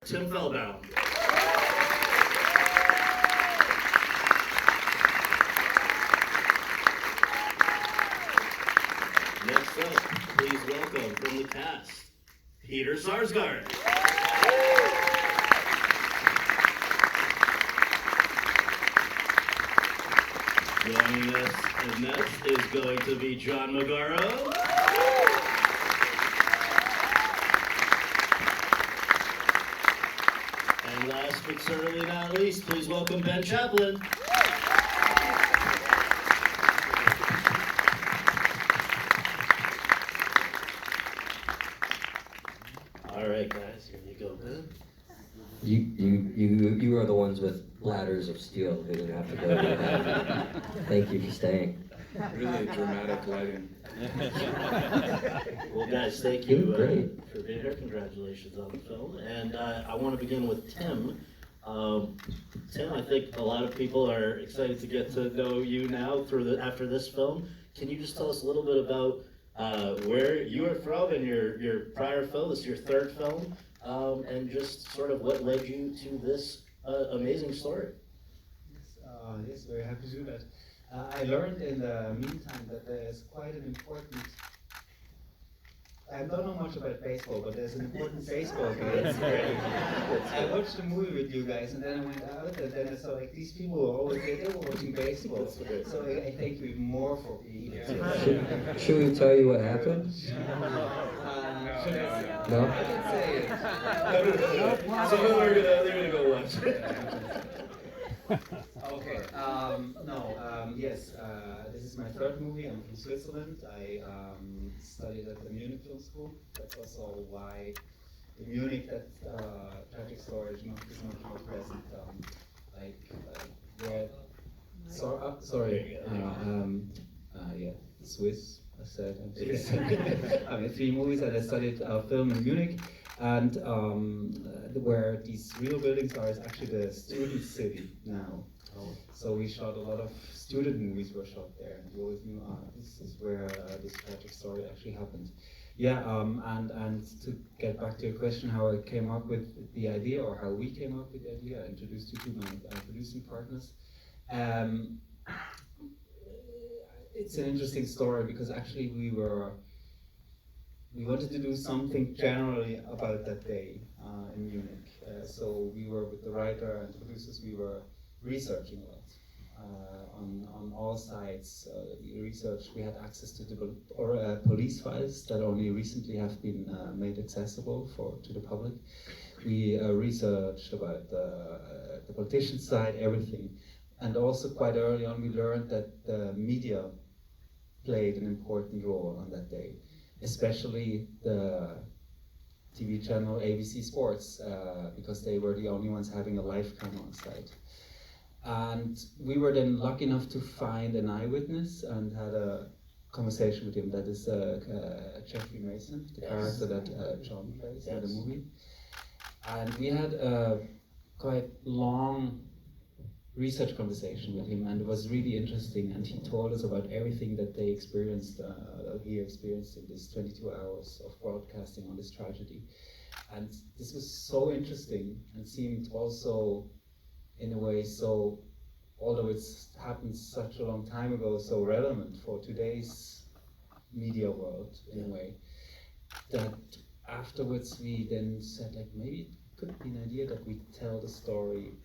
Tim Fehlbaum. Next up, please welcome from the cast, Peter Sarsgaard. Joining us next is going to be John Magaro. And last but certainly not least, please welcome Ben Chaplin. All right, guys, here you go, Ben. You are the ones with ladders of steel who didn't have to go. Thank you for staying. Really dramatic lighting. Well, guys, thank you Great. for being here. Congratulations on the film. And I want to begin with Tim. Tim, I think a lot of people are excited to get to know you now after this film. Can you just tell us a little bit about where you are from and your prior film? This is your third film, and just sort of what led you to this amazing story. Yes, very happy to do that. I learned in the meantime that there's quite an important, I don't know much about baseball, but there's an important baseball game. I watched the movie with you guys, and then I went out, and then I saw like these people were always they were watching baseball. So I thank you even more for being here. Should we tell you what happened? No? I can say it. So they're gonna go watch. Okay. Yes. This is my third movie. I'm from Switzerland. I studied at the Munich Film School. That's also why in Munich that tragic story is much more present. Swiss. I said. I mean, 3 movies, and I studied film in Munich. And where these real buildings are is actually the student city now. So we shot a lot of student movies were shot there, and we always knew this is where this tragic story actually happened. Yeah, and to get back to your question, how I came up with the idea, or how we came up with the idea, I introduced you to my producing partners. It's an interesting story because actually we wanted to do something generally about that day in Munich. So we were with the writer and producers, we were researching a lot on all sides. We had access to the police files that only recently have been made accessible to the public. We researched about the politician side, everything. And also quite early on we learned that the media played an important role on that day, especially the TV channel ABC Sports, because they were the only ones having a live camera on site. And we were then lucky enough to find an eyewitness and had a conversation with him. That is Jeffrey Mason, the character that John plays in the movie. And we had a quite long research conversation with him, and it was really interesting, and he told us about everything that he experienced in this 22 hours of broadcasting on this tragedy. And this was so interesting and seemed also in a way so, although it's happened such a long time ago, so relevant for today's media world in a way, that afterwards we then said like maybe it could be an idea that we tell the story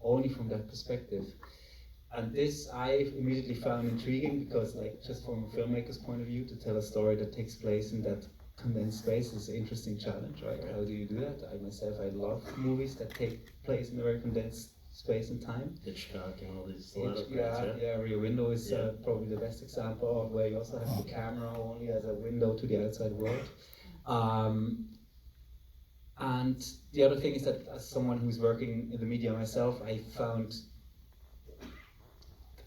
only from that perspective. And this I immediately found intriguing because, like, just from a filmmaker's point of view, to tell a story that takes place in that condensed space is an interesting challenge, right? How do you do that? I love movies that take place in a very condensed space and time. Hitchcock and all these. Rear Window is probably the best example of where you also have the camera only as a window to the outside world. And the other thing is that as someone who's working in the media myself, I found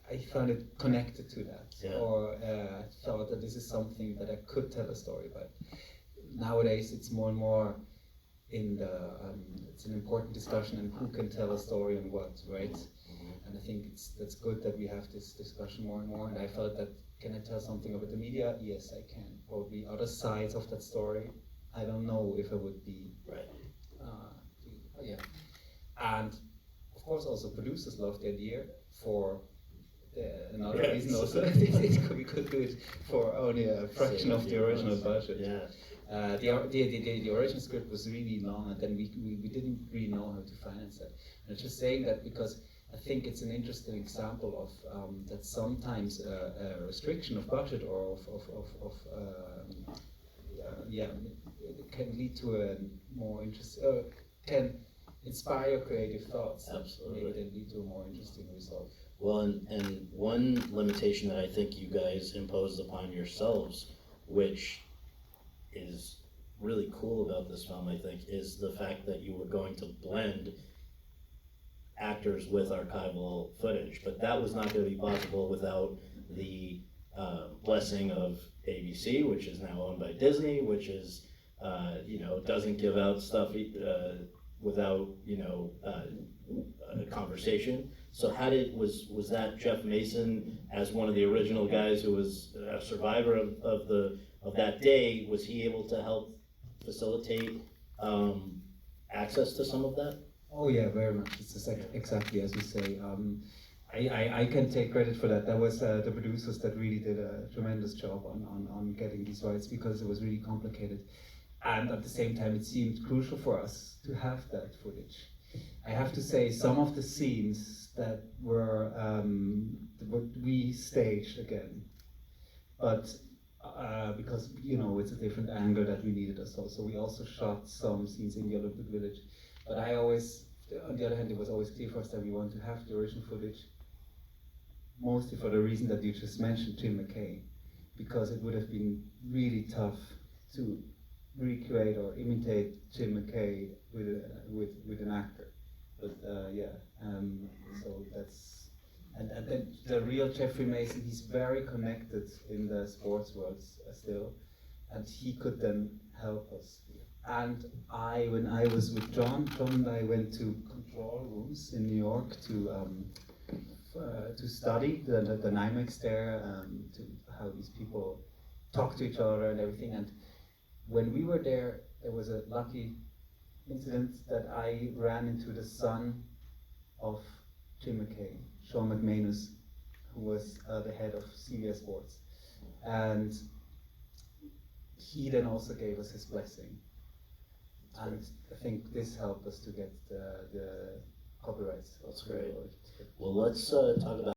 it connected to that, or thought that this is something that I could tell a story about. Nowadays, it's more and more it's an important discussion on who can tell a story and what, right? And I think that's good that we have this discussion more and more. And I felt that, can I tell something about the media? Yes, I can. Probably other sides of that story, I don't know if I would be And of course also producers loved the idea for another reason also. We could do it for only a fraction of the original budget. Yeah. The original script was really long, and then we didn't really know how to finance it. And I'm just saying that because I think it's an interesting example of that sometimes a restriction of budget or it can lead to a more interesting, can inspire creative thoughts. Absolutely. Maybe then lead to a more interesting result. Well, and one limitation that I think you guys imposed upon yourselves, which is really cool about this film, I think, is the fact that you were going to blend actors with archival footage, but that was not going to be possible without the blessing of ABC, which is now owned by Disney, which is, doesn't give out stuff without, a conversation. So was that Jeff Mason, as one of the original guys who was a survivor of that day, was he able to help facilitate access to some of that? Oh yeah, very much. It's exactly as you say. I can take credit for that. That was the producers that really did a tremendous job on getting these rights, because it was really complicated. And at the same time, it seemed crucial for us to have that footage. I have to say, some of the scenes that were what we staged again, but because it's a different angle that we needed as well. So we also shot some scenes in the Olympic Village. But on the other hand, it was always clear for us that we want to have the original footage, mostly for the reason that you just mentioned, Tim McKay, because it would have been really tough to recreate or imitate Tim McKay with an actor. But so that's, and then the real Jeffrey Mason, he's very connected in the sports world still, and he could then help us. And when I was with John and I went to control rooms in New York to study the dynamics there, to how these people talk to each other and everything. And when we were there, there was a lucky incident that I ran into the son of Jim McKay, Sean McManus, who was the head of CBS Sports. And he then also gave us his blessing. And I think this helped us to get the copyrights. That's great. Well, let's talk about